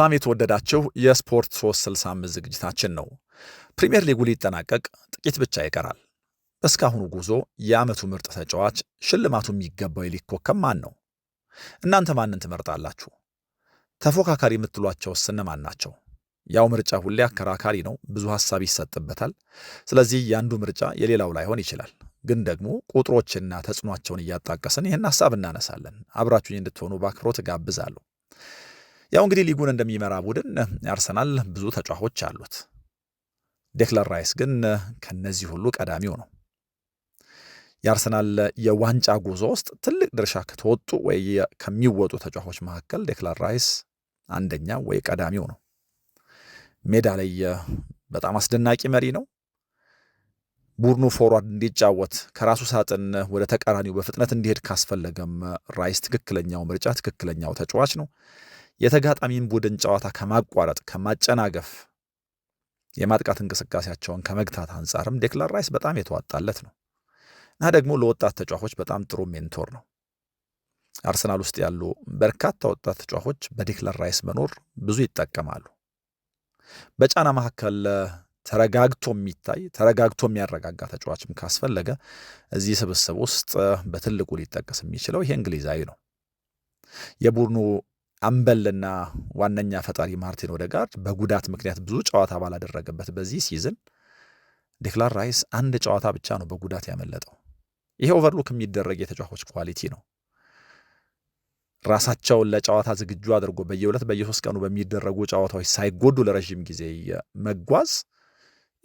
በጣም የተወደዳችሁ የስፖርት 365 ዝግጅታችን ነው። ፕሪሚየር ሊጉ ሊጠናቀቅ ጥቂት ብቻ ይቀራል። በእስካሁኑ ጉዞ የዓመቱ ምርጥ ተጫዋች ሽልማቱ የሚገባው የሊግ ኮከብ ማን ነው? እናንተ ማንን ትመርጣላችሁ? ተፎካካሪ የምትሏቸውስ እነማን ናቸው? ያው ምርጫ ሁሌ አከራካሪ ነው፣ ብዙ ሐሳብ ይሰጥበታል። ስለዚህ የአንዱ ምርጫ የሌላው ላይሆን ይችላል። ግን ደግሞ ቁጥሮችና ተጽዕኗቸውን እያጣቀስን ይህን ሐሳብ እናነሳለን። አብራችሁኝ እንድትሆኑ በአክብሮት እጋብዛለሁ። ያው እንግዲህ ሊጉን እንደሚመራ ቡድን አርሰናል ብዙ ተጫዋቾች አሉት። ዴክላን ራይስ ግን ከነዚህ ሁሉ ቀዳሚው ነው። የአርሰናል የዋንጫ ጉዞ ውስጥ ትልቅ ድርሻ ከተወጡ ወይ ከሚወጡ ተጫዋቾች መካከል ዴክላን ራይስ አንደኛ ወይ ቀዳሚው ነው። ሜዳ ላይ በጣም አስደናቂ መሪ ነው። ቡድኑ ፎርዋርድ እንዲጫወት ከራሱ ሳጥን ወደ ተቃራኒው በፍጥነት እንዲሄድ ካስፈለገም ራይስ ትክክለኛው ምርጫ፣ ትክክለኛው ተጫዋች ነው። የተጋጣሚን ቡድን ጨዋታ ከማቋረጥ ከማጨናገፍ፣ የማጥቃት እንቅስቃሴያቸውን ከመግታት አንጻርም ዴክላን ራይስ በጣም የተዋጣለት ነው እና ደግሞ ለወጣት ተጫዋቾች በጣም ጥሩ ሜንቶር ነው። አርሰናል ውስጥ ያሉ በርካታ ወጣት ተጫዋቾች በዴክላን ራይስ መኖር ብዙ ይጠቀማሉ። በጫና መካከል ተረጋግቶ የሚታይ ተረጋግቶ የሚያረጋጋ ተጫዋችም ካስፈለገ እዚህ ስብስብ ውስጥ በትልቁ ሊጠቀስ የሚችለው ይሄ እንግሊዛዊ ነው። የቡድኑ አምበልና ዋነኛ ፈጣሪ ማርቲን ኦዴጋርድ በጉዳት ምክንያት ብዙ ጨዋታ ባላደረገበት በዚህ ሲዝን ዴክላን ራይስ አንድ ጨዋታ ብቻ ነው በጉዳት ያመለጠው። ይሄ ኦቨርሉክ የሚደረግ የተጫዋቾች ኳሊቲ ነው። ራሳቸውን ለጨዋታ ዝግጁ አድርጎ በየሁለት በየሶስት ቀኑ በሚደረጉ ጨዋታዎች ሳይጎዱ ለረዥም ጊዜ መጓዝ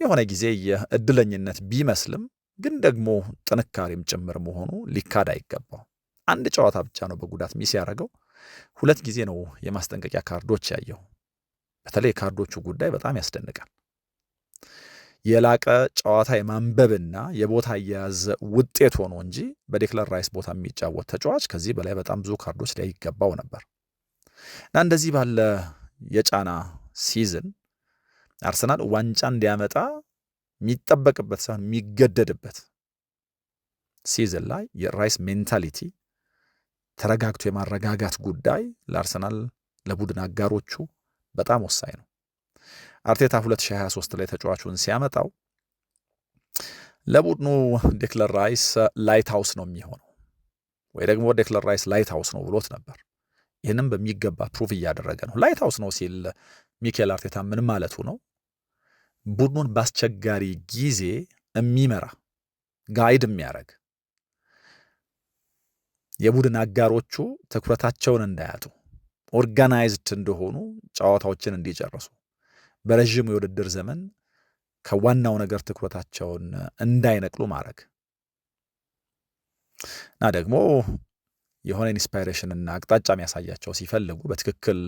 የሆነ ጊዜ የእድለኝነት ቢመስልም ግን ደግሞ ጥንካሬም ጭምር መሆኑ ሊካድ አይገባው። አንድ ጨዋታ ብቻ ነው በጉዳት ሚስ ያደረገው። 2 ጊዜ ነው የማስጠንቀቂያ ካርዶች ያየው። በተለይ የካርዶቹ ጉዳይ በጣም ያስደንቃል። የላቀ ጨዋታ የማንበብና የቦታ አያያዝ ውጤት ሆኖ እንጂ በዴክላን ራይስ ቦታ የሚጫወት ተጫዋች ከዚህ በላይ በጣም ብዙ ካርዶች ላይ ይገባው ነበር እና እንደዚህ ባለ የጫና ሲዝን አርሰናል ዋንጫ እንዲያመጣ የሚጠበቅበት ሳይሆን የሚገደድበት ሲዝን ላይ የራይስ ሜንታሊቲ ተረጋግቶ የማረጋጋት ጉዳይ ለአርሰናል ለቡድን አጋሮቹ በጣም ወሳኝ ነው። አርቴታ 2023 ላይ ተጫዋቹን ሲያመጣው ለቡድኑ ዴክላን ራይስ ላይት ሃውስ ነው የሚሆነው ወይ ደግሞ ዴክላን ራይስ ላይት ሃውስ ነው ብሎት ነበር። ይህንም በሚገባ ፕሩቭ እያደረገ ነው። ላይት ሃውስ ነው ሲል ሚኬል አርቴታ ምን ማለቱ ነው? ቡድኑን በአስቸጋሪ ጊዜ የሚመራ ጋይድ የሚያደርግ የቡድን አጋሮቹ ትኩረታቸውን እንዳያጡ ኦርጋናይዝድ እንደሆኑ ጨዋታዎችን እንዲጨርሱ በረዥሙ የውድድር ዘመን ከዋናው ነገር ትኩረታቸውን እንዳይነቅሉ ማድረግ እና ደግሞ የሆነ ኢንስፓይሬሽን እና አቅጣጫ የሚያሳያቸው ሲፈልጉ በትክክል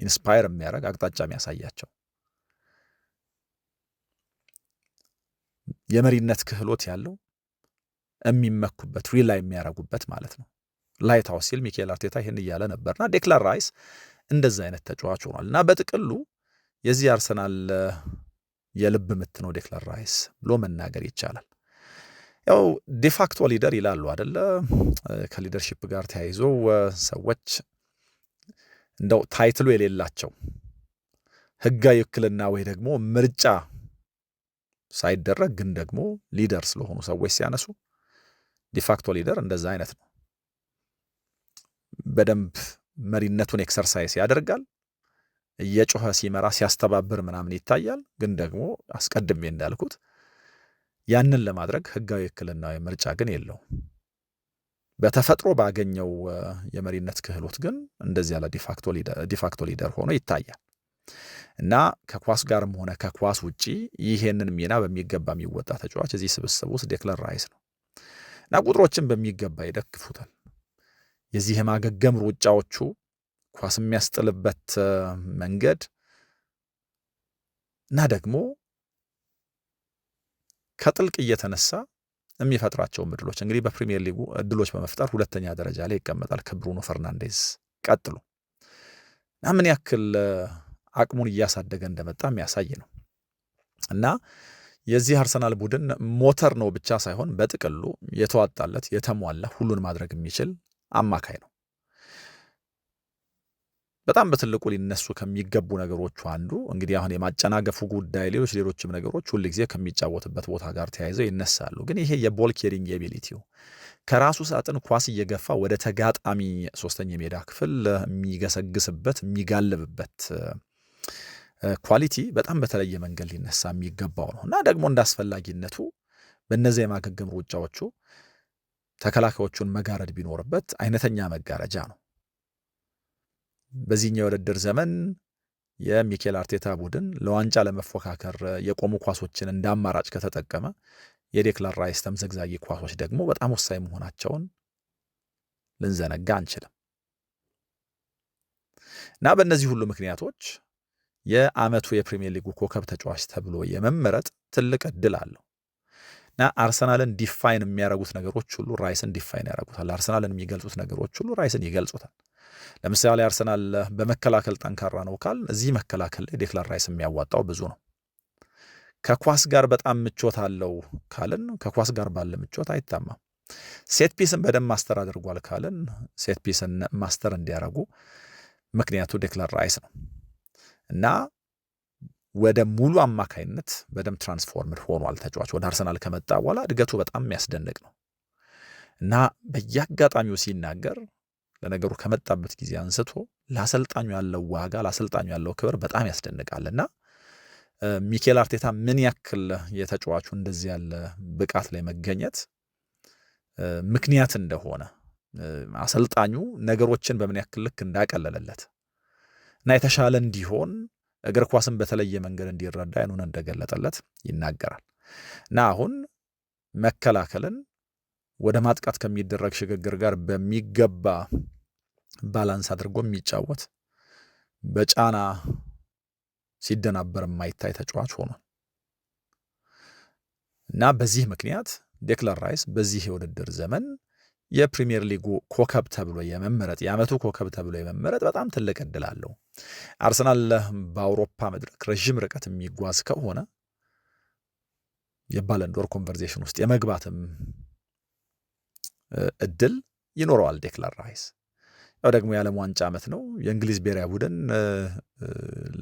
ኢንስፓየር የሚያደርግ አቅጣጫ የሚያሳያቸው የመሪነት ክህሎት ያለው የሚመኩበት ሪላይ የሚያደርጉበት ማለት ነው። ላይት ሃውስ ሲል ሚኬል አርቴታ ይህን እያለ ነበርና ዴክላን ራይስ እንደዛ አይነት ተጫዋች ሆኗል እና በጥቅሉ የዚህ አርሰናል የልብ ምት ነው ዴክላን ራይስ ብሎ መናገር ይቻላል። ያው ዲፋክቶ ሊደር ይላሉ አደለ? ከሊደርሺፕ ጋር ተያይዞ ሰዎች እንደው ታይትሉ የሌላቸው ህጋዊ ውክልና ወይ ደግሞ ምርጫ ሳይደረግ ግን ደግሞ ሊደር ስለሆኑ ሰዎች ሲያነሱ ዲፋክቶ ሊደር እንደዛ አይነት ነው። በደንብ መሪነቱን ኤክሰርሳይዝ ያደርጋል። እየጮኸ ሲመራ ሲያስተባብር ምናምን ይታያል። ግን ደግሞ አስቀድሜ እንዳልኩት ያንን ለማድረግ ህጋዊ ውክልናዊ ምርጫ ግን የለውም። በተፈጥሮ ባገኘው የመሪነት ክህሎት ግን እንደዚህ ያለ ዲፋክቶ ሊደር ሆኖ ይታያል እና ከኳስ ጋርም ሆነ ከኳስ ውጪ ይሄንን ሚና በሚገባ የሚወጣ ተጫዋች እዚህ ስብስብ ውስጥ ዴክላን ራይስ ነው እና ቁጥሮችን በሚገባ ይደግፉታል። የዚህ የማገገም ሩጫዎቹ ኳስ የሚያስጥልበት መንገድ እና ደግሞ ከጥልቅ እየተነሳ የሚፈጥራቸው እድሎች እንግዲህ በፕሪሚየር ሊጉ እድሎች በመፍጠር 2ኛ ደረጃ ላይ ይቀመጣል ከብሩኖ ፈርናንዴዝ ቀጥሎ እና ምን ያክል አቅሙን እያሳደገ እንደመጣ የሚያሳይ ነው እና የዚህ አርሰናል ቡድን ሞተር ነው ብቻ ሳይሆን በጥቅሉ የተዋጣለት የተሟላ ሁሉን ማድረግ የሚችል አማካይ ነው። በጣም በትልቁ ሊነሱ ከሚገቡ ነገሮቹ አንዱ እንግዲህ አሁን የማጨናገፉ ጉዳይ፣ ሌሎችም ነገሮች ሁልጊዜ ከሚጫወትበት ቦታ ጋር ተያይዘው ይነሳሉ። ግን ይሄ የቦል ኬሪንግ ኤቢሊቲው ከራሱ ሳጥን ኳስ እየገፋ ወደ ተጋጣሚ ሶስተኛ የሜዳ ክፍል የሚገሰግስበት የሚጋልብበት ኳሊቲ በጣም በተለየ መንገድ ሊነሳ የሚገባው ነው እና ደግሞ እንዳስፈላጊነቱ በእነዚያ የማገገም ሩጫዎቹ ተከላካዮቹን መጋረድ ቢኖርበት አይነተኛ መጋረጃ ነው። በዚህኛው የውድድር ዘመን የሚኬል አርቴታ ቡድን ለዋንጫ ለመፎካከር የቆሙ ኳሶችን እንደ አማራጭ ከተጠቀመ የዴክላን ራይስ ተምዘግዛጊ ኳሶች ደግሞ በጣም ወሳኝ መሆናቸውን ልንዘነጋ አንችልም እና በእነዚህ ሁሉ ምክንያቶች የዓመቱ የፕሪሚየር ሊጉ ኮከብ ተጫዋች ተብሎ የመመረጥ ትልቅ እድል አለው እና አርሰናልን ዲፋይን የሚያደርጉት ነገሮች ሁሉ ራይስን ዲፋይን ያደርጉታል። አርሰናልን የሚገልጹት ነገሮች ሁሉ ራይስን ይገልጹታል። ለምሳሌ አርሰናል በመከላከል ጠንካራ ነው ካል እዚህ መከላከል ላይ ዴክላን ራይስ የሚያዋጣው ብዙ ነው። ከኳስ ጋር በጣም ምቾት አለው ካልን ከኳስ ጋር ባለ ምቾት አይታማም። ሴት ፒስን በደንብ ማስተር አድርጓል ካልን ሴት ፒስን ማስተር እንዲያደርጉ ምክንያቱ ዴክላን ራይስ ነው እና ወደ ሙሉ አማካይነት በደንብ ትራንስፎርምድ ሆኗል ተጫዋች። ወደ አርሰናል ከመጣ በኋላ እድገቱ በጣም የሚያስደንቅ ነው እና በየአጋጣሚው ሲናገር ለነገሩ ከመጣበት ጊዜ አንስቶ ለአሰልጣኙ ያለው ዋጋ ለአሰልጣኙ ያለው ክብር በጣም ያስደንቃልና ሚኬል አርቴታ ምን ያክል የተጫዋቹ እንደዚህ ያለ ብቃት ላይ መገኘት ምክንያት እንደሆነ አሰልጣኙ ነገሮችን በምን ያክል ልክ እንዳቀለለለት እና የተሻለ እንዲሆን እግር ኳስን በተለየ መንገድ እንዲረዳ አይኑን እንደገለጠለት ይናገራል እና አሁን መከላከልን ወደ ማጥቃት ከሚደረግ ሽግግር ጋር በሚገባ ባላንስ አድርጎ የሚጫወት በጫና ሲደናበር የማይታይ ተጫዋች ሆኗል እና በዚህ ምክንያት ዴክላን ራይስ በዚህ የውድድር ዘመን የፕሪሚየር ሊጉ ኮከብ ተብሎ የመመረጥ የዓመቱ ኮከብ ተብሎ የመመረጥ በጣም ትልቅ እድል አለው። አርሰናል በአውሮፓ መድረክ ረዥም ርቀት የሚጓዝ ከሆነ የባለንዶር ኮንቨርሴሽን ውስጥ የመግባትም እድል ይኖረዋል ዴክላን ራይስ። ያው ደግሞ የዓለም ዋንጫ ዓመት ነው። የእንግሊዝ ብሔራዊ ቡድን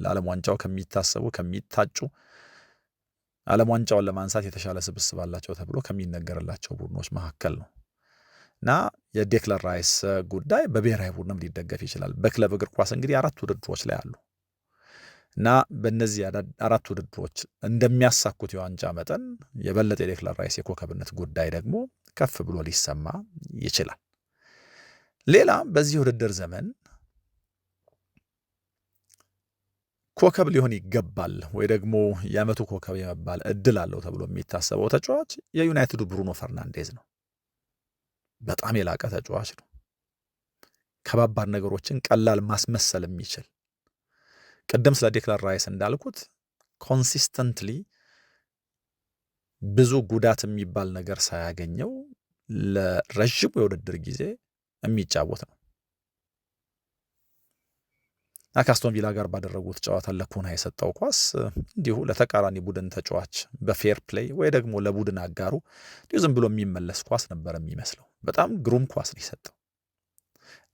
ለዓለም ዋንጫው ከሚታሰቡ ከሚታጩ ዓለም ዋንጫውን ለማንሳት የተሻለ ስብስብ አላቸው ተብሎ ከሚነገርላቸው ቡድኖች መካከል ነው እና የዴክላን ራይስ ጉዳይ በብሔራዊ ቡድንም ሊደገፍ ይችላል። በክለብ እግር ኳስ እንግዲህ 4 ውድድሮች ላይ አሉ እና በእነዚህ 4 ውድድሮች እንደሚያሳኩት የዋንጫ መጠን የበለጠ የዴክላን ራይስ የኮከብነት ጉዳይ ደግሞ ከፍ ብሎ ሊሰማ ይችላል። ሌላ በዚህ ውድድር ዘመን ኮከብ ሊሆን ይገባል ወይ ደግሞ የዓመቱ ኮከብ የመባል እድል አለው ተብሎ የሚታሰበው ተጫዋች የዩናይትዱ ብሩኖ ፈርናንዴዝ ነው። በጣም የላቀ ተጫዋች ነው። ከባባድ ነገሮችን ቀላል ማስመሰል የሚችል ቅድም ስለ ዴክላን ራይስ እንዳልኩት ኮንሲስተንትሊ ብዙ ጉዳት የሚባል ነገር ሳያገኘው ለረዥሙ የውድድር ጊዜ የሚጫወት ነው። ከአስቶን ቪላ ጋር ባደረጉት ጨዋታ ለኩና የሰጠው ኳስ እንዲሁ ለተቃራኒ ቡድን ተጫዋች በፌር ፕሌይ ወይ ደግሞ ለቡድን አጋሩ እንዲሁ ዝም ብሎ የሚመለስ ኳስ ነበር የሚመስለው። በጣም ግሩም ኳስ ነው የሰጠው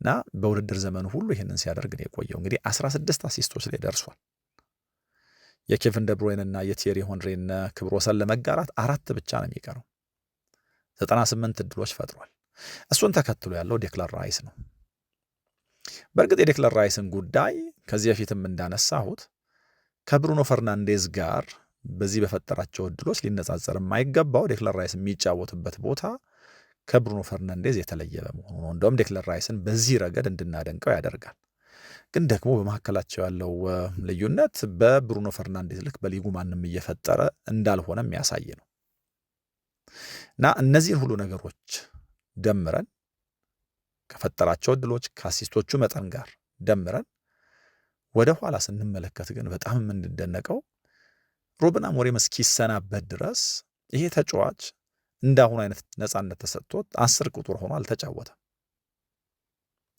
እና በውድድር ዘመኑ ሁሉ ይህንን ሲያደርግ ነው የቆየው። እንግዲህ 16 አሲስቶች ላይ ደርሷል። የኬቪን ደብሮይን እና የቲየሪ ሆንሪን ክብረ ወሰን ለመጋራት 4 ብቻ ነው የሚቀረው። 98 እድሎች ፈጥሯል። እሱን ተከትሎ ያለው ዴክላን ራይስ ነው። በእርግጥ የዴክላን ራይስን ጉዳይ ከዚህ በፊትም እንዳነሳሁት ከብሩኖ ፈርናንዴዝ ጋር በዚህ በፈጠራቸው እድሎች ሊነጻጸር የማይገባው ዴክላን ራይስ የሚጫወትበት ቦታ ከብሩኖ ፈርናንዴዝ የተለየ በመሆኑ ነው። እንደውም ዴክላን ራይስን በዚህ ረገድ እንድናደንቀው ያደርጋል። ግን ደግሞ በመካከላቸው ያለው ልዩነት በብሩኖ ፈርናንዴዝ ልክ በሊጉ ማንም እየፈጠረ እንዳልሆነ የሚያሳይ ነው እና እነዚህን ሁሉ ነገሮች ደምረን ከፈጠራቸው እድሎች ከአሲስቶቹ መጠን ጋር ደምረን ወደ ኋላ ስንመለከት ግን በጣም የምንደነቀው ሩበን አሞሪም እስኪሰናበት ድረስ ይሄ ተጫዋች እንዳሁኑ አይነት ነፃነት ተሰጥቶት 10 ቁጥር ሆኖ አልተጫወተም።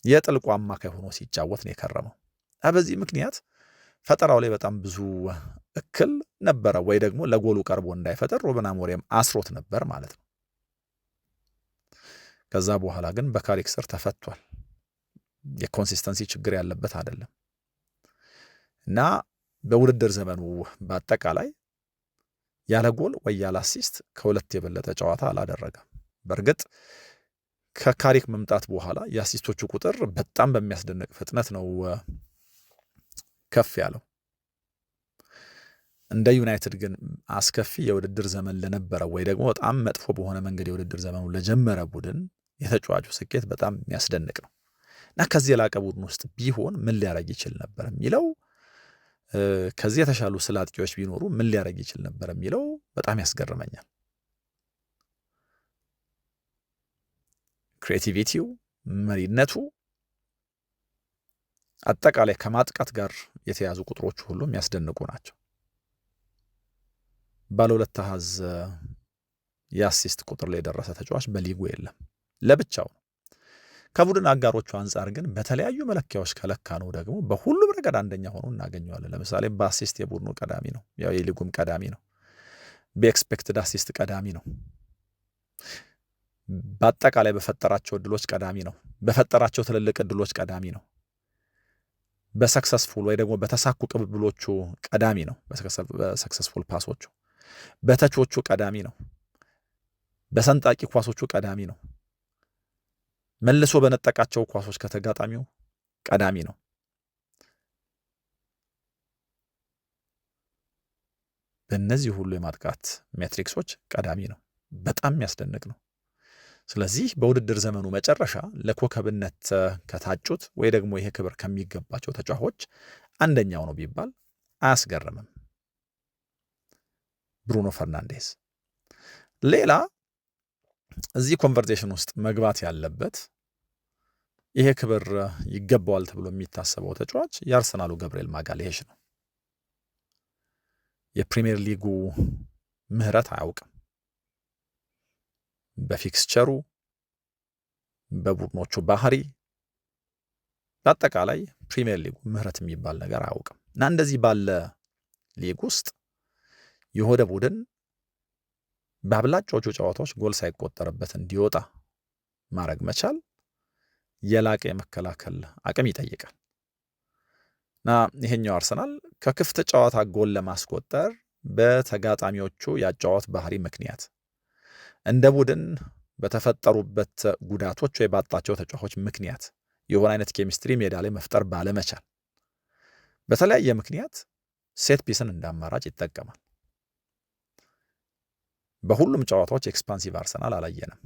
የጥልቁ አማካይ ሆኖ ሲጫወት ነው የከረመው። በዚህ ምክንያት ፈጠራው ላይ በጣም ብዙ እክል ነበረ ወይ ደግሞ ለጎሉ ቀርቦ እንዳይፈጠር ሩበን አሞሪም አስሮት ነበር ማለት ነው። ከዛ በኋላ ግን በካሪክ ስር ተፈቷል። የኮንሲስተንሲ ችግር ያለበት አይደለም እና በውድድር ዘመኑ በአጠቃላይ ያለ ጎል ወይ ያለ አሲስት ከሁለት የበለጠ ጨዋታ አላደረገም። በእርግጥ ከካሪክ መምጣት በኋላ የአሲስቶቹ ቁጥር በጣም በሚያስደንቅ ፍጥነት ነው ከፍ ያለው። እንደ ዩናይትድ ግን አስከፊ የውድድር ዘመን ለነበረው ወይ ደግሞ በጣም መጥፎ በሆነ መንገድ የውድድር ዘመኑ ለጀመረ ቡድን የተጫዋቹ ስኬት በጣም የሚያስደንቅ ነው እና ከዚህ የላቀ ቡድን ውስጥ ቢሆን ምን ሊያደርግ ይችል ነበር የሚለው ከዚህ የተሻሉ ስለ አጥቂዎች ቢኖሩ ምን ሊያደርግ ይችል ነበር የሚለው በጣም ያስገርመኛል። ክሬቲቪቲው፣ መሪነቱ፣ አጠቃላይ ከማጥቃት ጋር የተያዙ ቁጥሮች ሁሉ የሚያስደንቁ ናቸው። ባለ ሁለት አሃዝ የአሲስት ቁጥር ላይ የደረሰ ተጫዋች በሊጉ የለም፣ ለብቻው ነው። ከቡድን አጋሮቹ አንጻር ግን በተለያዩ መለኪያዎች ከለካ ነው ደግሞ በሁሉም ረገድ አንደኛ ሆኖ እናገኘዋለን። ለምሳሌ በአሲስት የቡድኑ ቀዳሚ ነው፣ ያው የሊጉም ቀዳሚ ነው። በኤክስፔክትድ አሲስት ቀዳሚ ነው። በአጠቃላይ በፈጠራቸው እድሎች ቀዳሚ ነው። በፈጠራቸው ትልልቅ እድሎች ቀዳሚ ነው። በሰክሰስፉል ወይ ደግሞ በተሳኩ ቅብብሎቹ ቀዳሚ ነው። በሰክሰስፉል ፓሶቹ፣ በተቾቹ ቀዳሚ ነው። በሰንጣቂ ኳሶቹ ቀዳሚ ነው። መልሶ በነጠቃቸው ኳሶች ከተጋጣሚው ቀዳሚ ነው። በእነዚህ ሁሉ የማጥቃት ሜትሪክሶች ቀዳሚ ነው። በጣም የሚያስደንቅ ነው። ስለዚህ በውድድር ዘመኑ መጨረሻ ለኮከብነት ከታጩት ወይ ደግሞ ይሄ ክብር ከሚገባቸው ተጫዋቾች አንደኛው ነው ቢባል አያስገርምም። ብሩኖ ፈርናንዴዝ። ሌላ እዚህ ኮንቨርሴሽን ውስጥ መግባት ያለበት ይሄ ክብር ይገባዋል ተብሎ የሚታሰበው ተጫዋች የአርሰናሉ ገብርኤል ማጋሌሽ ነው። የፕሪሚየር ሊጉ ምህረት አያውቅም። በፊክስቸሩ፣ በቡድኖቹ ባህሪ፣ በአጠቃላይ ፕሪሚየር ሊጉ ምህረት የሚባል ነገር አያውቅም እና እንደዚህ ባለ ሊግ ውስጥ የሆነ ቡድን በአብላጫዎቹ ጨዋታዎች ጎል ሳይቆጠርበት እንዲወጣ ማድረግ መቻል የላቀ የመከላከል አቅም ይጠይቃል እና ይሄኛው አርሰናል ከክፍት ጨዋታ ጎል ለማስቆጠር በተጋጣሚዎቹ ያጫወት ባህሪ ምክንያት እንደ ቡድን በተፈጠሩበት ጉዳቶች ወይ ባጣቸው ተጫዋቾች ምክንያት የሆነ አይነት ኬሚስትሪ ሜዳ ላይ መፍጠር ባለመቻል በተለያየ ምክንያት ሴት ፒስን እንደ አማራጭ ይጠቀማል። በሁሉም ጨዋታዎች ኤክስፓንሲቭ አርሰናል አላየንም።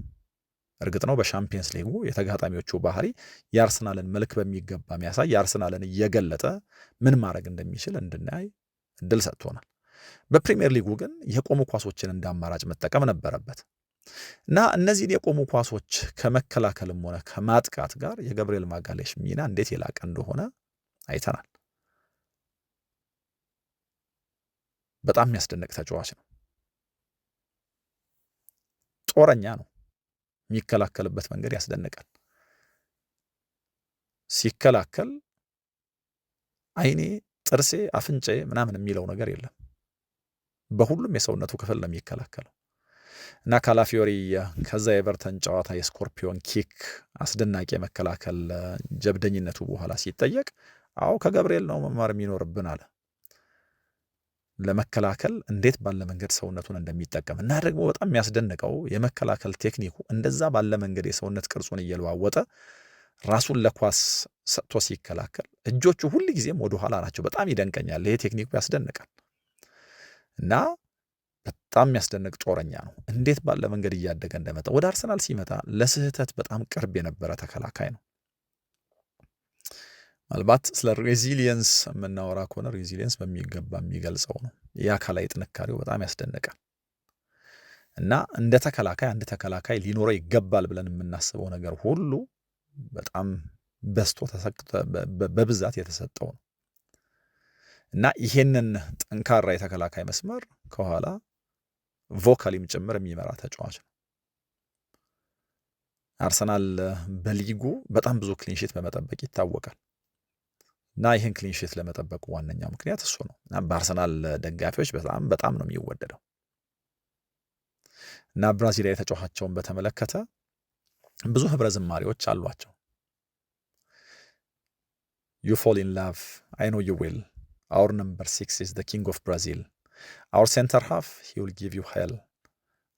እርግጥ ነው በሻምፒየንስ ሊጉ የተጋጣሚዎቹ ባህሪ የአርሰናልን መልክ በሚገባ የሚያሳይ የአርሰናልን እየገለጠ ምን ማድረግ እንደሚችል እንድናይ እድል ሰጥቶናል። በፕሪሚየር ሊጉ ግን የቆሙ ኳሶችን እንደ አማራጭ መጠቀም ነበረበት እና እነዚህን የቆሙ ኳሶች ከመከላከልም ሆነ ከማጥቃት ጋር የገብርኤል ማጋሌሽ ሚና እንዴት የላቀ እንደሆነ አይተናል። በጣም የሚያስደንቅ ተጫዋች ነው። ጦረኛ ነው። የሚከላከልበት መንገድ ያስደንቃል። ሲከላከል አይኔ፣ ጥርሴ፣ አፍንጬ ምናምን የሚለው ነገር የለም። በሁሉም የሰውነቱ ክፍል ነው የሚከላከለው እና ካላፊዮሪ ከዛ የኤቨርተን ጨዋታ የስኮርፒዮን ኪክ አስደናቂ የመከላከል ጀብደኝነቱ በኋላ ሲጠየቅ አዎ ከገብርኤል ነው መማር የሚኖርብን አለ። ለመከላከል እንዴት ባለ መንገድ ሰውነቱን እንደሚጠቀም እና ደግሞ በጣም የሚያስደንቀው የመከላከል ቴክኒኩ እንደዛ ባለ መንገድ የሰውነት ቅርጹን እየለዋወጠ ራሱን ለኳስ ሰጥቶ ሲከላከል እጆቹ ሁል ጊዜም ወደ ኋላ ናቸው። በጣም ይደንቀኛል። ይሄ ቴክኒኩ ያስደንቃል እና በጣም የሚያስደንቅ ጦረኛ ነው። እንዴት ባለ መንገድ እያደገ እንደመጣ ወደ አርሰናል ሲመጣ ለስህተት በጣም ቅርብ የነበረ ተከላካይ ነው። ምናልባት ስለ ሬዚሊየንስ የምናወራ ከሆነ ሬዚሊየንስ በሚገባ የሚገልጸው ነው። የአካላዊ ጥንካሬው በጣም ያስደንቃል እና እንደ ተከላካይ አንድ ተከላካይ ሊኖረው ይገባል ብለን የምናስበው ነገር ሁሉ በጣም በስቶ በብዛት የተሰጠው ነው እና ይሄንን ጠንካራ የተከላካይ መስመር ከኋላ ቮካሊም ጭምር የሚመራ ተጫዋች ነው። አርሰናል በሊጉ በጣም ብዙ ክሊንሺት በመጠበቅ ይታወቃል እና ይህን ክሊንሺት ለመጠበቁ ዋነኛው ምክንያት እሱ ነው እና በአርሰናል ደጋፊዎች በጣም ነው የሚወደደው እና ብራዚላዊ ተጫዋቻቸውን በተመለከተ ብዙ ህብረ ዝማሬዎች አሏቸው። ዩ ፎል ኢን ላቭ አይ ኖ ዩ ዊል አውር ነምበር 6 ኢዝ ዘ ኪንግ ኦፍ ብራዚል አውር ሴንተር ሃፍ ሂ ዊል ጊቭ ዩ ሄል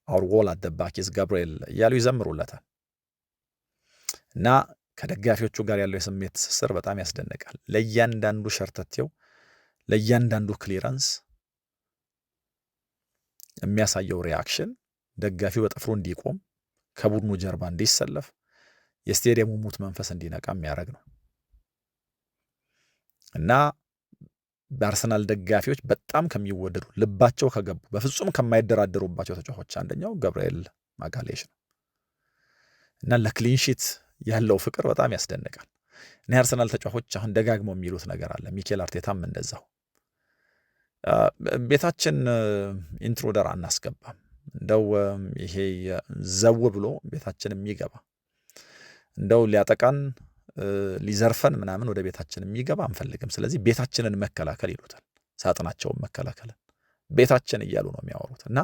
አውር ዎል አት ዘ ባክ ኢዝ ገብርኤል እያሉ ይዘምሩለታል። እና ከደጋፊዎቹ ጋር ያለው የስሜት ትስስር በጣም ያስደንቃል። ለእያንዳንዱ ሸርተቴው፣ ለእያንዳንዱ ክሊረንስ የሚያሳየው ሪያክሽን ደጋፊው በጥፍሩ እንዲቆም፣ ከቡድኑ ጀርባ እንዲሰለፍ፣ የስቴዲየሙ ሙት መንፈስ እንዲነቃ የሚያደርግ ነው እና በአርሰናል ደጋፊዎች በጣም ከሚወደዱ ልባቸው ከገቡ በፍጹም ከማይደራደሩባቸው ተጫዋቾች አንደኛው ገብርኤል ማጋሌሽ ነው እና ለክሊንሺት ያለው ፍቅር በጣም ያስደንቃል። እና የአርሰናል ተጫዋቾች አሁን ደጋግመው የሚሉት ነገር አለ። ሚኬል አርቴታም እንደዛው ቤታችን ኢንትሩደር አናስገባም፣ እንደው ይሄ ዘው ብሎ ቤታችን የሚገባ እንደው ሊያጠቃን ሊዘርፈን ምናምን ወደ ቤታችን የሚገባ አንፈልግም። ስለዚህ ቤታችንን መከላከል ይሉታል። ሳጥናቸውን መከላከልን ቤታችን እያሉ ነው የሚያወሩት እና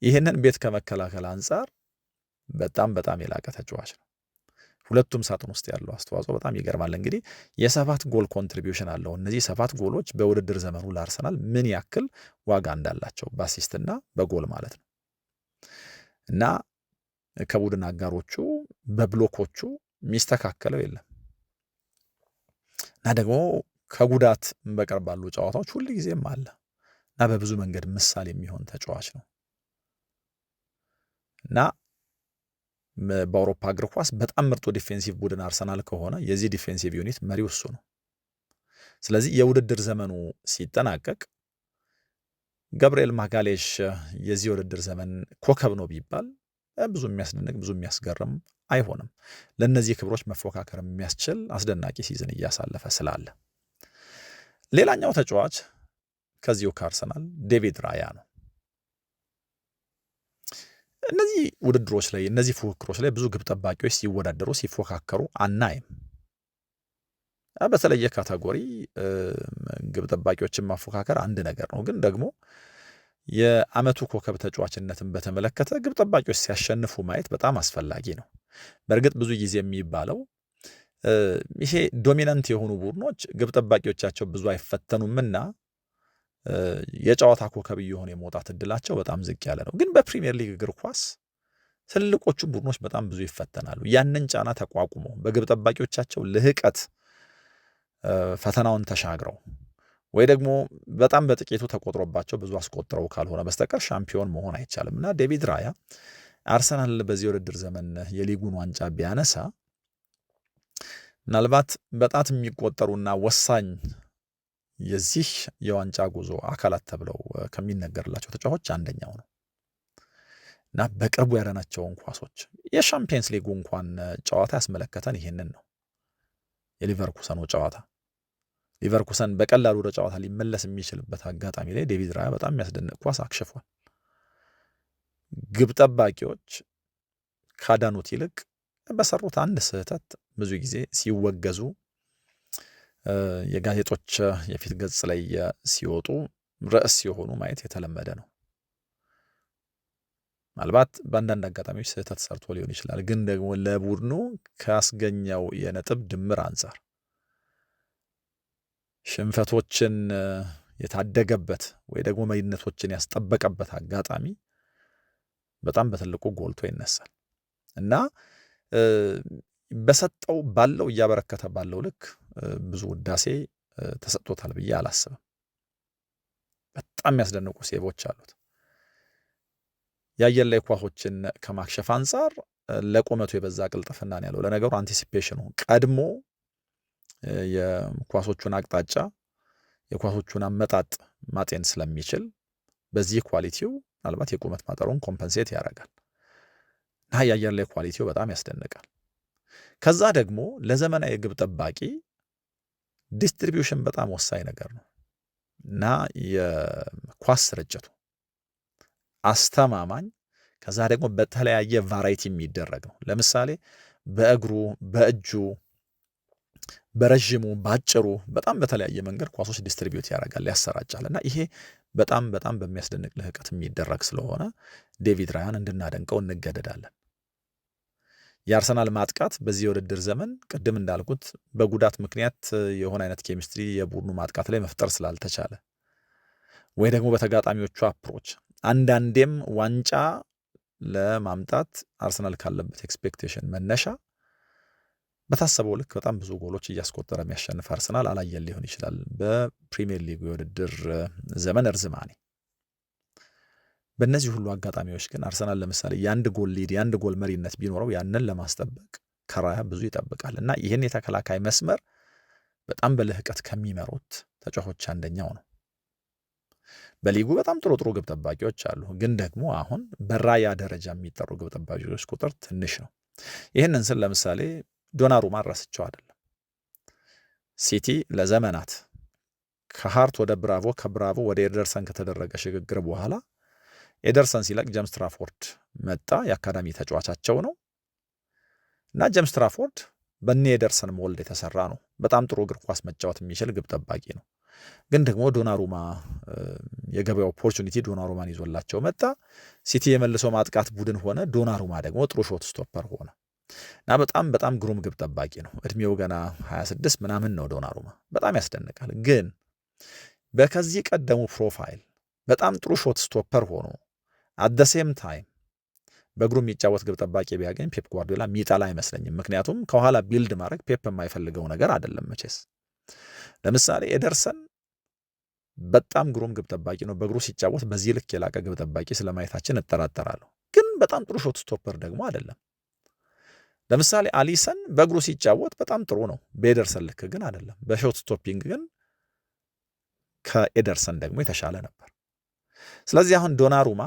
ይህንን ቤት ከመከላከል አንጻር በጣም በጣም የላቀ ተጫዋች ነው። ሁለቱም ሳጥን ውስጥ ያለው አስተዋጽኦ በጣም ይገርማል። እንግዲህ የ7 ጎል ኮንትሪቢዩሽን አለው። እነዚህ 7 ጎሎች በውድድር ዘመኑ ለአርሰናል ምን ያክል ዋጋ እንዳላቸው በአሲስትና በጎል ማለት ነው እና ከቡድን አጋሮቹ በብሎኮቹ የሚስተካከለው የለም እና ደግሞ ከጉዳት በቀር ባሉ ጨዋታዎች ሁል ጊዜም አለ እና በብዙ መንገድ ምሳሌ የሚሆን ተጫዋች ነው እና በአውሮፓ እግር ኳስ በጣም ምርጡ ዲፌንሲቭ ቡድን አርሰናል ከሆነ የዚህ ዲፌንሲቭ ዩኒት መሪው እሱ ነው። ስለዚህ የውድድር ዘመኑ ሲጠናቀቅ ገብርኤል ማጋሌሽ የዚህ የውድድር ዘመን ኮከብ ነው ቢባል ብዙ የሚያስደንቅ ብዙ የሚያስገርም አይሆንም። ለእነዚህ ክብሮች መፎካከር የሚያስችል አስደናቂ ሲዝን እያሳለፈ ስላለ። ሌላኛው ተጫዋች ከዚሁ ከአርሰናል ዴቪድ ራያ ነው። እነዚህ ውድድሮች ላይ እነዚህ ፉክክሮች ላይ ብዙ ግብ ጠባቂዎች ሲወዳደሩ ሲፎካከሩ አናይም። በተለየ ካታጎሪ ግብ ጠባቂዎችን ማፎካከር አንድ ነገር ነው፣ ግን ደግሞ የዓመቱ ኮከብ ተጫዋችነትን በተመለከተ ግብ ጠባቂዎች ሲያሸንፉ ማየት በጣም አስፈላጊ ነው። በእርግጥ ብዙ ጊዜ የሚባለው ይሄ ዶሚናንት የሆኑ ቡድኖች ግብ ጠባቂዎቻቸው ብዙ አይፈተኑምና የጨዋታ ኮከብ እየሆኑ የመውጣት እድላቸው በጣም ዝቅ ያለ ነው። ግን በፕሪሚየር ሊግ እግር ኳስ ትልቆቹ ቡድኖች በጣም ብዙ ይፈተናሉ። ያንን ጫና ተቋቁሞ በግብ ጠባቂዎቻቸው ልህቀት ፈተናውን ተሻግረው ወይ ደግሞ በጣም በጥቂቱ ተቆጥሮባቸው ብዙ አስቆጥረው ካልሆነ በስተቀር ሻምፒዮን መሆን አይቻልም እና ዴቪድ ራያ አርሰናል በዚህ ውድድር ዘመን የሊጉን ዋንጫ ቢያነሳ ምናልባት በጣት የሚቆጠሩና ወሳኝ የዚህ የዋንጫ ጉዞ አካላት ተብለው ከሚነገርላቸው ተጫዋቾች አንደኛው ነው እና በቅርቡ ያደረናቸውን ኳሶች የሻምፒየንስ ሊጉ እንኳን ጨዋታ ያስመለከተን ይሄንን ነው። የሊቨርኩሰኑ ጨዋታ ሊቨርኩሰን በቀላሉ ወደ ጨዋታ ሊመለስ የሚችልበት አጋጣሚ ላይ ዴቪድ ራያ በጣም የሚያስደንቅ ኳስ አክሽፏል። ግብ ጠባቂዎች ካዳኑት ይልቅ በሰሩት አንድ ስህተት ብዙ ጊዜ ሲወገዙ የጋዜጦች የፊት ገጽ ላይ ሲወጡ ርዕስ ሲሆኑ ማየት የተለመደ ነው። ምናልባት በአንዳንድ አጋጣሚዎች ስህተት ሰርቶ ሊሆን ይችላል፣ ግን ደግሞ ለቡድኑ ካስገኘው የነጥብ ድምር አንጻር ሽንፈቶችን የታደገበት ወይ ደግሞ መሪነቶችን ያስጠበቀበት አጋጣሚ በጣም በትልቁ ጎልቶ ይነሳል እና በሰጠው ባለው እያበረከተ ባለው ልክ ብዙ ውዳሴ ተሰጥቶታል ብዬ አላስብም። በጣም የሚያስደንቁ ሴቦች አሉት። የአየር ላይ ኳሶችን ከማክሸፍ አንጻር ለቁመቱ የበዛ ቅልጥፍና ነው ያለው። ለነገሩ አንቲሲፔሽኑ ቀድሞ የኳሶቹን አቅጣጫ የኳሶቹን አመጣጥ ማጤን ስለሚችል በዚህ ኳሊቲው ምናልባት የቁመት ማጠሩን ኮምፐንሴት ያደርጋል እና የአየር ላይ ኳሊቲው በጣም ያስደንቃል። ከዛ ደግሞ ለዘመናዊ ግብ ጠባቂ ዲስትሪቢዩሽን በጣም ወሳኝ ነገር ነው እና የኳስ ስርጭቱ አስተማማኝ፣ ከዛ ደግሞ በተለያየ ቫራይቲ የሚደረግ ነው። ለምሳሌ በእግሩ፣ በእጁ፣ በረዥሙ፣ ባጭሩ በጣም በተለያየ መንገድ ኳሶች ዲስትሪቢዩት ያደርጋል፣ ያሰራጫል እና ይሄ በጣም በጣም በሚያስደንቅ ልህቀት የሚደረግ ስለሆነ ዴቪድ ራያን እንድናደንቀው እንገደዳለን። የአርሰናል ማጥቃት በዚህ የውድድር ዘመን ቅድም እንዳልኩት በጉዳት ምክንያት የሆነ አይነት ኬሚስትሪ የቡድኑ ማጥቃት ላይ መፍጠር ስላልተቻለ ወይ ደግሞ በተጋጣሚዎቹ አፕሮች አንዳንዴም ዋንጫ ለማምጣት አርሰናል ካለበት ኤክስፔክቴሽን መነሻ በታሰበው ልክ በጣም ብዙ ጎሎች እያስቆጠረ የሚያሸንፍ አርሰናል አላየን ሊሆን ይችላል በፕሪሚየር ሊጉ የውድድር ዘመን እርዝማኔ። በእነዚህ ሁሉ አጋጣሚዎች ግን አርሰናል ለምሳሌ የአንድ ጎል ሊድ የአንድ ጎል መሪነት ቢኖረው ያንን ለማስጠበቅ ከራያ ብዙ ይጠብቃል እና ይህን የተከላካይ መስመር በጣም በልህቀት ከሚመሩት ተጫዋቾች አንደኛው ነው። በሊጉ በጣም ጥሩ ጥሩ ግብ ጠባቂዎች አሉ፣ ግን ደግሞ አሁን በራያ ደረጃ የሚጠሩ ግብ ጠባቂዎች ቁጥር ትንሽ ነው። ይህንን ስል ለምሳሌ ዶናሩማ ረስቸው አይደለም። ሲቲ ለዘመናት ከሃርት ወደ ብራቮ ከብራቮ ወደ ኤደርሰን ከተደረገ ሽግግር በኋላ ኤደርሰን ሲለቅ ጀምስ ትራፎርድ መጣ። የአካዳሚ ተጫዋቻቸው ነው እና ጀምስ ትራፎርድ በእነ ኤደርሰን ሞልድ የተሰራ ነው። በጣም ጥሩ እግር ኳስ መጫወት የሚችል ግብ ጠባቂ ነው። ግን ደግሞ ዶናሩማ የገበያ ኦፖርቹኒቲ ዶናሩማን ይዞላቸው መጣ። ሲቲ የመልሶ ማጥቃት ቡድን ሆነ። ዶናሩማ ደግሞ ጥሩ ሾት ስቶፐር ሆነ እና በጣም በጣም ግሩም ግብ ጠባቂ ነው። እድሜው ገና 26 ምናምን ነው ዶናሩማ። በጣም ያስደንቃል። ግን በከዚህ ቀደሙ ፕሮፋይል በጣም ጥሩ ሾት ስቶፐር ሆኖ አት ሴም ታይም በእግሩ የሚጫወት ግብ ጠባቂ ቢያገኝ ፔፕ ጓርዲዮላ የሚጠላ አይመስለኝም። ምክንያቱም ከኋላ ቢልድ ማድረግ ፔፕ የማይፈልገው ነገር አይደለም መቼስ። ለምሳሌ ኤደርሰን በጣም ግሩም ግብ ጠባቂ ነው። በእግሩ ሲጫወት በዚህ ልክ የላቀ ግብ ጠባቂ ስለማየታችን እጠራጠራለሁ። ግን በጣም ጥሩ ሾት ስቶፐር ደግሞ አይደለም። ለምሳሌ አሊሰን በእግሩ ሲጫወት በጣም ጥሩ ነው፣ በኤደርሰን ልክ ግን አይደለም። በሾት ስቶፒንግ ግን ከኤደርሰን ደግሞ የተሻለ ነበር። ስለዚህ አሁን ዶናሩማ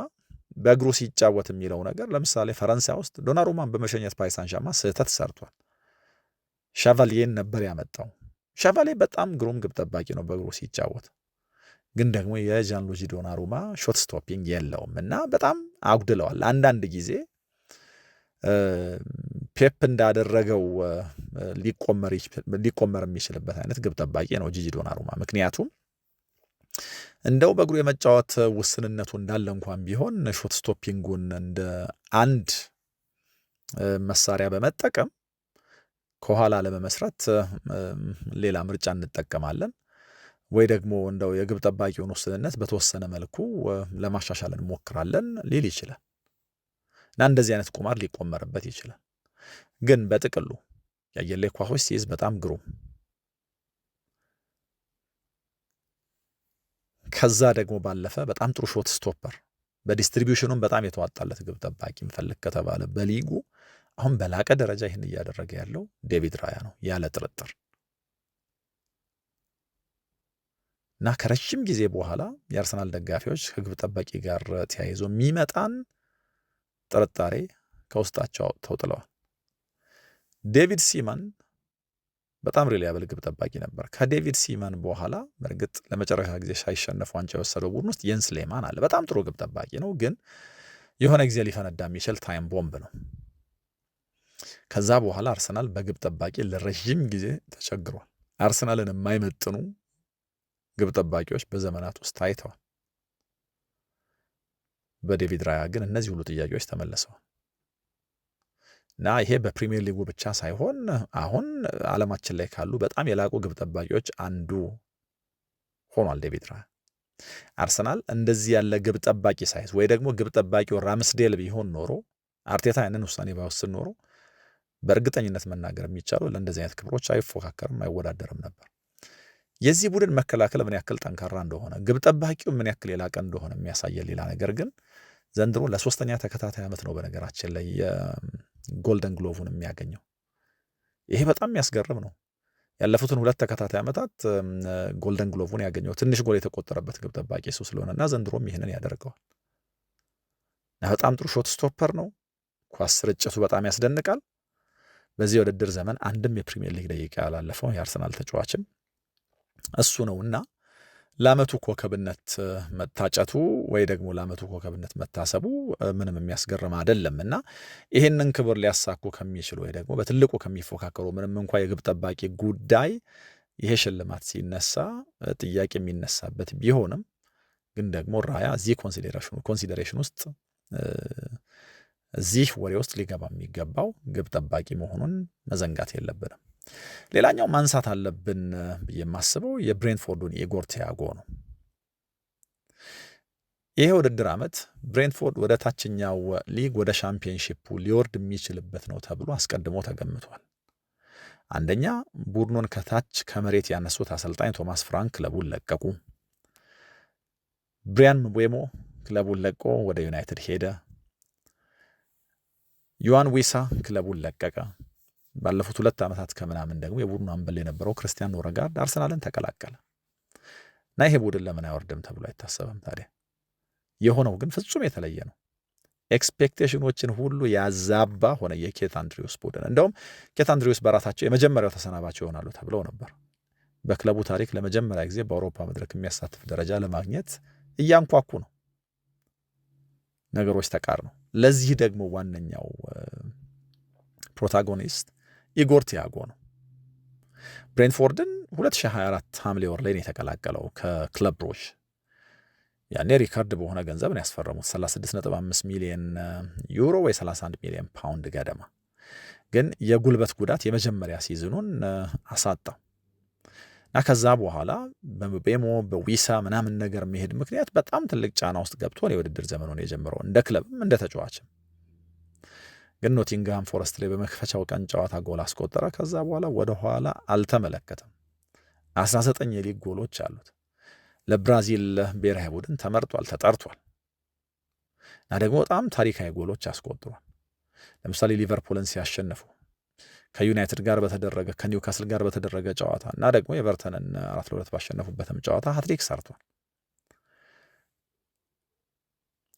በእግሩ ሲጫወት የሚለው ነገር ለምሳሌ ፈረንሳይ ውስጥ ዶናሩማን በመሸኘት ፓሪስ ሳን ዠርማን ስህተት ሰርቷል። ሻቫሊየን ነበር ያመጣው። ሻቫሊየ በጣም ግሩም ግብ ጠባቂ ነው በእግሩ ሲጫወት፣ ግን ደግሞ የጃን ሉጂ ዶናሩማ ሾት ስቶፒንግ የለውም እና በጣም አጉድለዋል። አንዳንድ ጊዜ ፔፕ እንዳደረገው ሊቆመር የሚችልበት አይነት ግብ ጠባቂ ነው ጂጂ ዶናሩማ። ምክንያቱም እንደው በእግሩ የመጫወት ውስንነቱ እንዳለ እንኳን ቢሆን ሾት ስቶፒንጉን እንደ አንድ መሳሪያ በመጠቀም ከኋላ ለመመስረት ሌላ ምርጫ እንጠቀማለን ወይ ደግሞ እንደው የግብ ጠባቂውን ውስንነት በተወሰነ መልኩ ለማሻሻል እንሞክራለን ሊል ይችላል እና እንደዚህ አይነት ቁማር ሊቆመርበት ይችላል። ግን በጥቅሉ ያየለ ኳሶች ሲይዝ በጣም ግሩም፣ ከዛ ደግሞ ባለፈ በጣም ጥሩ ሾት ስቶፐር፣ በዲስትሪቢዩሽኑም በጣም የተዋጣለት ግብ ጠባቂ እንፈልግ ከተባለ በሊጉ አሁን በላቀ ደረጃ ይህን እያደረገ ያለው ዴቪድ ራያ ነው ያለ ጥርጥር። እና ከረጅም ጊዜ በኋላ የአርሰናል ደጋፊዎች ከግብ ጠባቂ ጋር ተያይዞ የሚመጣን ጥርጣሬ ከውስጣቸው አውጥተው ጥለዋል። ዴቪድ ሲመን በጣም ሪላያብል ግብ ጠባቂ ነበር። ከዴቪድ ሲመን በኋላ በእርግጥ ለመጨረሻ ጊዜ ሳይሸነፍ ዋንጫ የወሰደው ቡድን ውስጥ የንስ ሌማን አለ። በጣም ጥሩ ግብ ጠባቂ ነው፣ ግን የሆነ ጊዜ ሊፈነዳ የሚችል ታይም ቦምብ ነው። ከዛ በኋላ አርሰናል በግብ ጠባቂ ለረዥም ጊዜ ተቸግሯል። አርሰናልን የማይመጥኑ ግብ ጠባቂዎች በዘመናት ውስጥ ታይተዋል። በዴቪድ ራያ ግን እነዚህ ሁሉ ጥያቄዎች ተመልሰዋል እና ይሄ በፕሪሚየር ሊጉ ብቻ ሳይሆን አሁን ዓለማችን ላይ ካሉ በጣም የላቁ ግብ ጠባቂዎች አንዱ ሆኗል ዴቪድ ራያ። አርሰናል እንደዚህ ያለ ግብ ጠባቂ ሳይዝ ወይ ደግሞ ግብ ጠባቂው ራምስዴል ቢሆን ኖሮ አርቴታ ያንን ውሳኔ ባይወስን ኖሮ በእርግጠኝነት መናገር የሚቻለው ለእንደዚህ አይነት ክብሮች አይፎካከርም፣ አይወዳደርም ነበር። የዚህ ቡድን መከላከል ምን ያክል ጠንካራ እንደሆነ፣ ግብ ጠባቂው ምን ያክል የላቀ እንደሆነ የሚያሳየ ሌላ ነገር ግን ዘንድሮ ለሶስተኛ ተከታታይ ዓመት ነው በነገራችን ላይ የጎልደን ግሎቭን የሚያገኘው። ይሄ በጣም የሚያስገርም ነው። ያለፉትን 2 ተከታታይ ዓመታት ጎልደን ግሎቭን ያገኘው ትንሽ ጎል የተቆጠረበት ግብ ጠባቂ እሱ ስለሆነና ዘንድሮም ይህንን ያደርገዋል። በጣም ጥሩ ሾት ስቶፐር ነው። ኳስ ስርጭቱ በጣም ያስደንቃል። በዚህ የውድድር ዘመን አንድም የፕሪሚየር ሊግ ደቂቃ ያላለፈው የአርሰናል ተጫዋችም እሱ ነውና ለዓመቱ ኮከብነት መታጨቱ ወይ ደግሞ ለዓመቱ ኮከብነት መታሰቡ ምንም የሚያስገርም አይደለምና ይህንን ክብር ሊያሳኩ ከሚችሉ ወይ ደግሞ በትልቁ ከሚፎካከሩ ምንም እንኳን የግብ ጠባቂ ጉዳይ ይሄ ሽልማት ሲነሳ ጥያቄ የሚነሳበት ቢሆንም ግን ደግሞ ራያ እዚህ ኮንሲደሬሽን ውስጥ እዚህ ወሬ ውስጥ ሊገባ የሚገባው ግብ ጠባቂ መሆኑን መዘንጋት የለብንም። ሌላኛው ማንሳት አለብን ብዬ የማስበው የብሬንትፎርዱን ኢጎር ቲያጎ ነው። ይሄ ውድድር ዓመት ብሬንትፎርድ ወደ ታችኛው ሊግ ወደ ሻምፒዮንሺፑ ሊወርድ የሚችልበት ነው ተብሎ አስቀድሞ ተገምቷል። አንደኛ ቡድኑን ከታች ከመሬት ያነሱት አሰልጣኝ ቶማስ ፍራንክ ክለቡን ለቀቁ። ብሪያን ምቤሞ ክለቡን ለቆ ወደ ዩናይትድ ሄደ። ዮዋን ዊሳ ክለቡን ለቀቀ። ባለፉት 2 ዓመታት ከምናምን ደግሞ የቡድኑ አምበል የነበረው ክርስቲያን ኖረጋርድ አርሰናልን ተቀላቀለ እና ይሄ ቡድን ለምን አይወርድም ተብሎ አይታሰብም። ታዲያ የሆነው ግን ፍጹም የተለየ ነው። ኤክስፔክቴሽኖችን ሁሉ ያዛባ ሆነ የኬት አንድሪውስ ቡድን። እንደውም ኬት አንድሪውስ በራሳቸው የመጀመሪያው ተሰናባቸው ይሆናሉ ተብለው ነበር። በክለቡ ታሪክ ለመጀመሪያ ጊዜ በአውሮፓ መድረክ የሚያሳትፍ ደረጃ ለማግኘት እያንኳኩ ነው። ነገሮች ተቃርነው። ለዚህ ደግሞ ዋነኛው ፕሮታጎኒስት ኢጎር ቲያጎ ነው። ብሬንትፎርድን 2024 ሐምሌ ወር ላይ ነው የተቀላቀለው ከክለብ ብሩዥ። ያኔ ሪካርድ በሆነ ገንዘብ ነው ያስፈረሙት 36.5 ሚሊዮን ዩሮ ወይ 31 ሚሊዮን ፓውንድ ገደማ። ግን የጉልበት ጉዳት የመጀመሪያ ሲዝኑን አሳጣው እና ከዛ በኋላ በምቤሞ በዊሳ ምናምን ነገር መሄድ ምክንያት በጣም ትልቅ ጫና ውስጥ ገብቶ ነው የውድድር ዘመኑን የጀመረው እንደ ክለብም እንደ ተጫዋችም። ግን ኖቲንግሃም ፎረስት ላይ በመክፈቻው ቀን ጨዋታ ጎል አስቆጠረ። ከዛ በኋላ ወደ ኋላ አልተመለከተም። 19 የሊግ ጎሎች አሉት። ለብራዚል ብሔራዊ ቡድን ተመርጧል፣ ተጠርቷል እና ደግሞ በጣም ታሪካዊ ጎሎች አስቆጥሯል። ለምሳሌ ሊቨርፑልን ሲያሸንፉ፣ ከዩናይትድ ጋር በተደረገ ከኒውካስል ጋር በተደረገ ጨዋታ እና ደግሞ ኤቨርተንን 4-2 ባሸነፉበትም ጨዋታ ሃትሪክ ሰርቷል።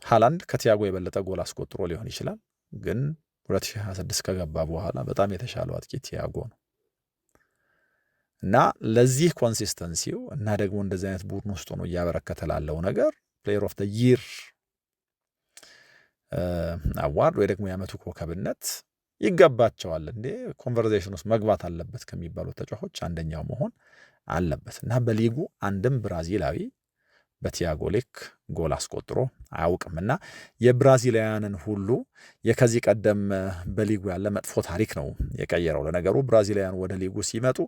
ሃላንድ ከቲያጎ የበለጠ ጎል አስቆጥሮ ሊሆን ይችላል፣ ግን 2026 ከገባ በኋላ በጣም የተሻለው አጥቂ ቲያጎ ነው እና ለዚህ ኮንሲስተንሲው እና ደግሞ እንደዚህ አይነት ቡድን ውስጥ ነው እያበረከተ ላለው ነገር ፕሌየር ኦፍ ዘ ይር አዋርድ ወይ ደግሞ የዓመቱ ኮከብነት ይገባቸዋል። እንዴ ኮንቨርሴሽን ውስጥ መግባት አለበት ከሚባሉት ተጫዋቾች አንደኛው መሆን አለበት እና በሊጉ አንድም ብራዚላዊ በቲያጎ ልክ ጎል አስቆጥሮ አያውቅምና የብራዚላውያንን ሁሉ የከዚህ ቀደም በሊጉ ያለ መጥፎ ታሪክ ነው የቀየረው። ለነገሩ ብራዚላውያን ወደ ሊጉ ሲመጡ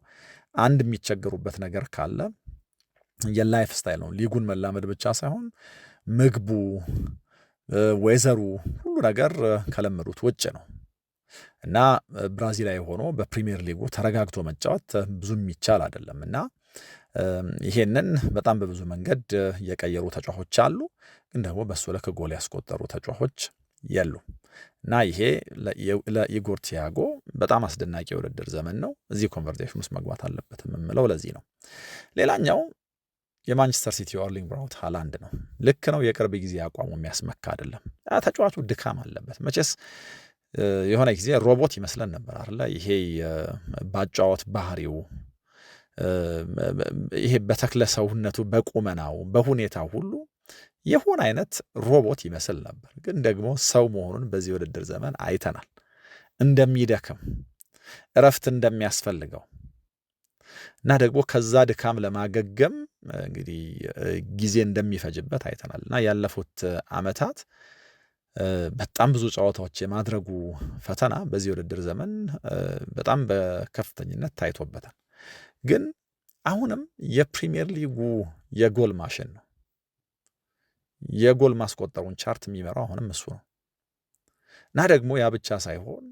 አንድ የሚቸገሩበት ነገር ካለ የላይፍ ስታይል ነው። ሊጉን መላመድ ብቻ ሳይሆን ምግቡ፣ ወይዘሩ፣ ሁሉ ነገር ከለመዱት ውጭ ነው እና ብራዚላዊ ሆኖ በፕሪሚየር ሊጉ ተረጋግቶ መጫወት ብዙም ይቻል አይደለም እና ይሄንን በጣም በብዙ መንገድ የቀየሩ ተጫዋቾች አሉ፣ ግን ደግሞ በሱ ልክ ጎል ያስቆጠሩ ተጫዋቾች የሉ እና ይሄ ለኢጎር ቲያጎ በጣም አስደናቂ የውድድር ዘመን ነው። እዚህ ኮንቨርሴሽን ውስጥ መግባት አለበት የምለው ለዚህ ነው። ሌላኛው የማንቸስተር ሲቲ ኤርሊንግ ብራውት ሃላንድ ነው። ልክ ነው፣ የቅርብ ጊዜ አቋሙ የሚያስመካ አይደለም። ተጫዋቹ ድካም አለበት። መቼስ የሆነ ጊዜ ሮቦት ይመስለን ነበር አይደለ? ይሄ ባጫወት ባህሪው ይሄ በተክለ ሰውነቱ በቁመናው በሁኔታው ሁሉ የሆነ አይነት ሮቦት ይመስል ነበር። ግን ደግሞ ሰው መሆኑን በዚህ ውድድር ዘመን አይተናል። እንደሚደክም እረፍት እንደሚያስፈልገው እና ደግሞ ከዛ ድካም ለማገገም እንግዲህ ጊዜ እንደሚፈጅበት አይተናል እና ያለፉት ዓመታት በጣም ብዙ ጨዋታዎች የማድረጉ ፈተና በዚህ ውድድር ዘመን በጣም በከፍተኝነት ታይቶበታል። ግን አሁንም የፕሪሚየር ሊጉ የጎል ማሽን ነው። የጎል ማስቆጠሩን ቻርት የሚመራው አሁንም እሱ ነው እና ደግሞ ያ ብቻ ሳይሆን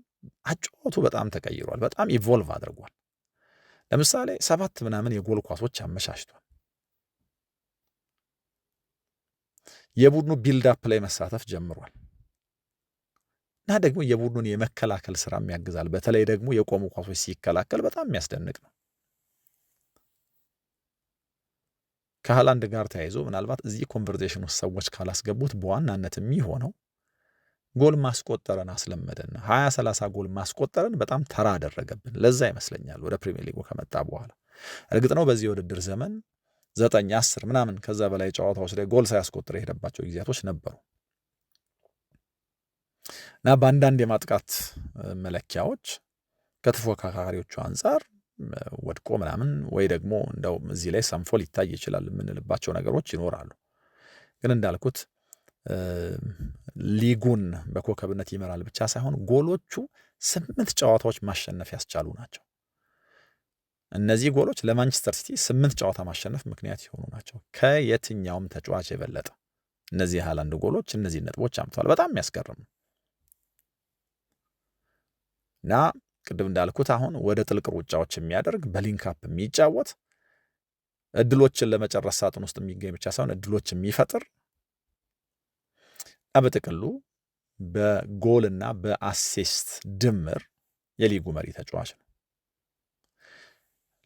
አጫወቱ በጣም ተቀይሯል። በጣም ኢቮልቭ አድርጓል። ለምሳሌ 7 ምናምን የጎል ኳሶች አመቻችቷል። የቡድኑ ቢልዳፕ ላይ መሳተፍ ጀምሯል እና ደግሞ የቡድኑን የመከላከል ስራ ያግዛል። በተለይ ደግሞ የቆሙ ኳሶች ሲከላከል በጣም የሚያስደንቅ ነው። ከሃላንድ ጋር ተያይዞ ምናልባት እዚህ ኮንቨርሴሽን ውስጥ ሰዎች ካላስገቡት በዋናነት የሚሆነው ጎል ማስቆጠረን አስለመደን። 20-30 ጎል ማስቆጠረን በጣም ተራ አደረገብን። ለዛ ይመስለኛል ወደ ፕሪሚየር ሊጉ ከመጣ በኋላ። እርግጥ ነው በዚህ የውድድር ዘመን 9-10 ምናምን ከዛ በላይ ጨዋታዎች ላይ ጎል ሳያስቆጥር የሄደባቸው ጊዜያቶች ነበሩ እና በአንዳንድ የማጥቃት መለኪያዎች ከተፎካካሪዎቹ አንጻር ወድቆ ምናምን ወይ ደግሞ እንደው እዚህ ላይ ሰንፎ ሊታይ ይችላል የምንልባቸው ነገሮች ይኖራሉ። ግን እንዳልኩት ሊጉን በኮከብነት ይመራል ብቻ ሳይሆን ጎሎቹ 8 ጨዋታዎች ማሸነፍ ያስቻሉ ናቸው። እነዚህ ጎሎች ለማንቸስተር ሲቲ 8 ጨዋታ ማሸነፍ ምክንያት የሆኑ ናቸው። ከየትኛውም ተጫዋች የበለጠ እነዚህ ሃላንድ ጎሎች እነዚህ ነጥቦች አምጥተዋል። በጣም የሚያስገርም እና ቅድም እንዳልኩት አሁን ወደ ጥልቅ ሩጫዎች የሚያደርግ በሊንካፕ የሚጫወት እድሎችን ለመጨረስ ሳጥን ውስጥ የሚገኝ ብቻ ሳይሆን እድሎች የሚፈጥር በጥቅሉ በጎልና በአሲስት ድምር የሊጉ መሪ ተጫዋች ነው።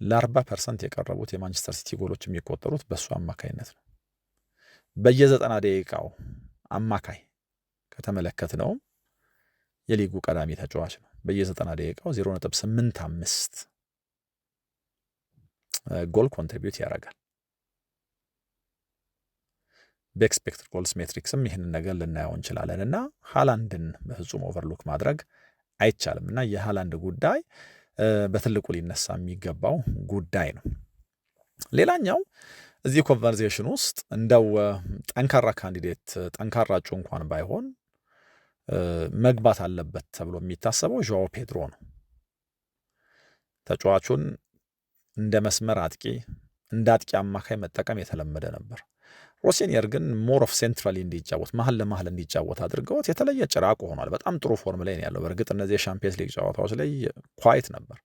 ለ40% የቀረቡት የማንቸስተር ሲቲ ጎሎች የሚቆጠሩት በእሱ አማካይነት ነው። በየ90 ደቂቃው አማካይ ከተመለከትነውም የሊጉ ቀዳሚ ተጫዋች ነው። በየ90 ደቂቃው 0.85 ጎል ኮንትሪቢዩት ያደርጋል። በኤክስፔክትድ ጎልስ ሜትሪክስም ይህንን ነገር ልናየው እንችላለን እና ሃላንድን በፍጹም ኦቨርሉክ ማድረግ አይቻልም እና የሃላንድ ጉዳይ በትልቁ ሊነሳ የሚገባው ጉዳይ ነው። ሌላኛው እዚህ ኮንቨርሴሽን ውስጥ እንደው ጠንካራ ካንዲዴት ጠንካራ እጩ እንኳን ባይሆን መግባት አለበት ተብሎ የሚታሰበው ዣኦ ፔድሮ ነው። ተጫዋቹን እንደ መስመር አጥቂ እንደ አጥቂ አማካይ መጠቀም የተለመደ ነበር። ሮሴኒየር ግን ሞር ኦፍ ሴንትራሊ እንዲጫወት መሀል ለመሀል እንዲጫወት አድርገውት የተለየ ጭራቁ ሆኗል። በጣም ጥሩ ፎርም ላይ ነው ያለው። በእርግጥ እነዚህ የሻምፒየንስ ሊግ ጨዋታዎች ላይ ኳይት ነበር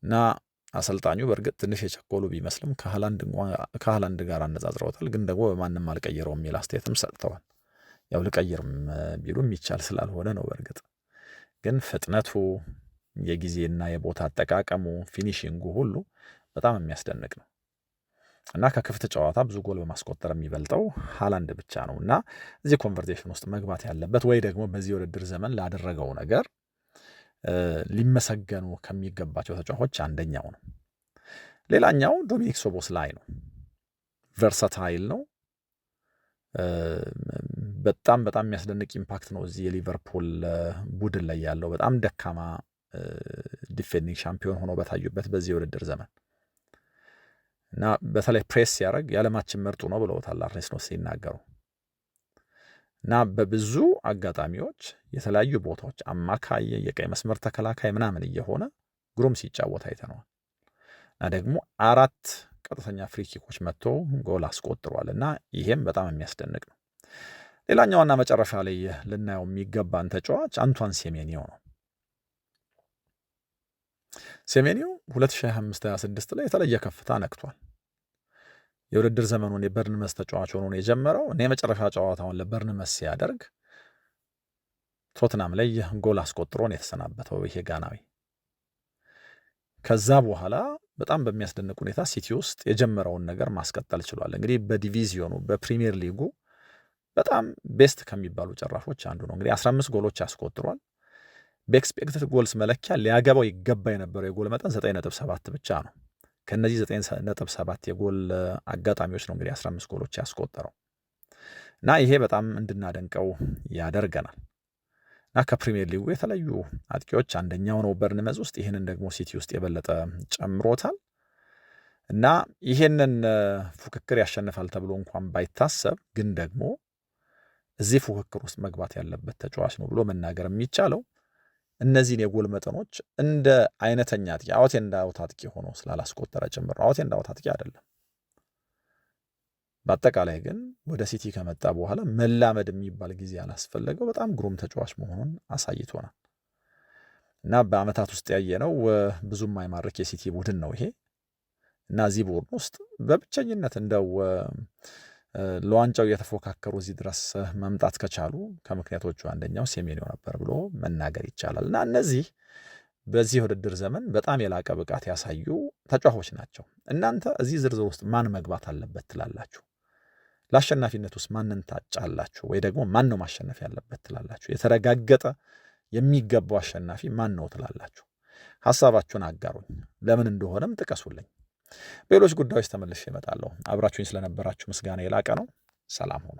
እና አሰልጣኙ በእርግጥ ትንሽ የቸኮሉ ቢመስልም ከሃላንድ ጋር አነጻጽረውታል። ግን ደግሞ በማንም አልቀየረው የሚል አስተያየትም ሰጥተዋል። ያው ልቀይርም ቢሉ የሚቻል ስላልሆነ ነው። በእርግጥ ግን ፍጥነቱ፣ የጊዜና የቦታ አጠቃቀሙ፣ ፊኒሺንጉ ሁሉ በጣም የሚያስደንቅ ነው እና ከክፍት ጨዋታ ብዙ ጎል በማስቆጠር የሚበልጠው ሃላንድ ብቻ ነው እና እዚህ ኮንቨርሴሽን ውስጥ መግባት ያለበት ወይ ደግሞ በዚህ ውድድር ዘመን ላደረገው ነገር ሊመሰገኑ ከሚገባቸው ተጫዋቾች አንደኛው ነው። ሌላኛው ዶሚኒክ ሶቦስላይ ነው። ቨርሳታይል ነው። በጣም የሚያስደንቅ ኢምፓክት ነው እዚህ የሊቨርፑል ቡድን ላይ ያለው። በጣም ደካማ ዲፌንዲንግ ሻምፒዮን ሆኖ በታዩበት በዚህ የውድድር ዘመን እና በተለይ ፕሬስ ሲያደርግ የዓለማችን ምርጡ ነው ብለውታል አርኔ ስሎት ሲናገሩ እና በብዙ አጋጣሚዎች የተለያዩ ቦታዎች አማካይ፣ የቀይ መስመር ተከላካይ ምናምን እየሆነ ግሩም ሲጫወት አይተነዋል እና ደግሞ 4 ቀጥተኛ ፍሪኪኮች መጥቶ ጎል አስቆጥሯል እና ይሄም በጣም የሚያስደንቅ ነው። ሌላኛውና መጨረሻ ላይ ልናየው የሚገባን ተጫዋች አንቷን ሴሜኒዮ ነው። ሴሜኒዮ 2025-26 ላይ የተለየ ከፍታ ነክቷል። የውድድር ዘመኑን የበርንመስ ተጫዋች ሆኖ የጀመረው እና የመጨረሻ ጨዋታውን ለበርንመስ ሲያደርግ ቶትናም ላይ ጎል አስቆጥሮን የተሰናበተው ይሄ ጋናዊ ከዛ በኋላ በጣም በሚያስደንቅ ሁኔታ ሲቲ ውስጥ የጀመረውን ነገር ማስቀጠል ችሏል። እንግዲህ በዲቪዚዮኑ በፕሪሚየር ሊጉ በጣም ቤስት ከሚባሉ ጨራሾች አንዱ ነው። እንግዲህ 15 ጎሎች ያስቆጥሯል። በኤክስፔክትድ ጎልስ መለኪያ ሊያገባው ይገባ የነበረው የጎል መጠን 9.7 ብቻ ነው። ከነዚህ 9.7 የጎል አጋጣሚዎች ነው እንግዲህ 15 ጎሎች ያስቆጠረው እና ይሄ በጣም እንድናደንቀው ያደርገናል እና ከፕሪሚየር ሊጉ የተለዩ አጥቂዎች አንደኛው ነው በርንመዝ ውስጥ። ይህንን ደግሞ ሲቲ ውስጥ የበለጠ ጨምሮታል እና ይሄንን ፉክክር ያሸንፋል ተብሎ እንኳን ባይታሰብ ግን ደግሞ እዚህ ፉክክር ውስጥ መግባት ያለበት ተጫዋች ነው ብሎ መናገር የሚቻለው እነዚህን የጎል መጠኖች እንደ አይነተኛ አጥቂ አውት ኤንድ አውት አጥቂ ሆኖ ስላላስቆጠረ ጭምር ነው። አውት ኤንድ አውት አጥቂ አይደለም። በአጠቃላይ ግን ወደ ሲቲ ከመጣ በኋላ መላመድ የሚባል ጊዜ ያላስፈለገው በጣም ግሩም ተጫዋች መሆኑን አሳይቶናል እና በአመታት ውስጥ ያየነው ብዙም አይማርክ የሲቲ ቡድን ነው ይሄ እና እዚህ ቡድን ውስጥ በብቸኝነት እንደው ለዋንጫው እየተፎካከሩ እዚህ ድረስ መምጣት ከቻሉ ከምክንያቶቹ አንደኛው ሴሜኒዮ ነበር ብሎ መናገር ይቻላል እና እነዚህ በዚህ ውድድር ዘመን በጣም የላቀ ብቃት ያሳዩ ተጫዋቾች ናቸው። እናንተ እዚህ ዝርዝር ውስጥ ማን መግባት አለበት ትላላችሁ? ለአሸናፊነት ውስጥ ማንን ታጫላችሁ? ወይ ደግሞ ማን ነው ማሸነፍ ያለበት ትላላችሁ? የተረጋገጠ የሚገባው አሸናፊ ማን ነው ትላላችሁ? ሐሳባችሁን አጋሩኝ። ለምን እንደሆነም ጥቀሱልኝ። በሌሎች ጉዳዮች ተመልሼ እመጣለሁ። አብራችሁኝ ስለነበራችሁ ምስጋና የላቀ ነው። ሰላም ሁኑ።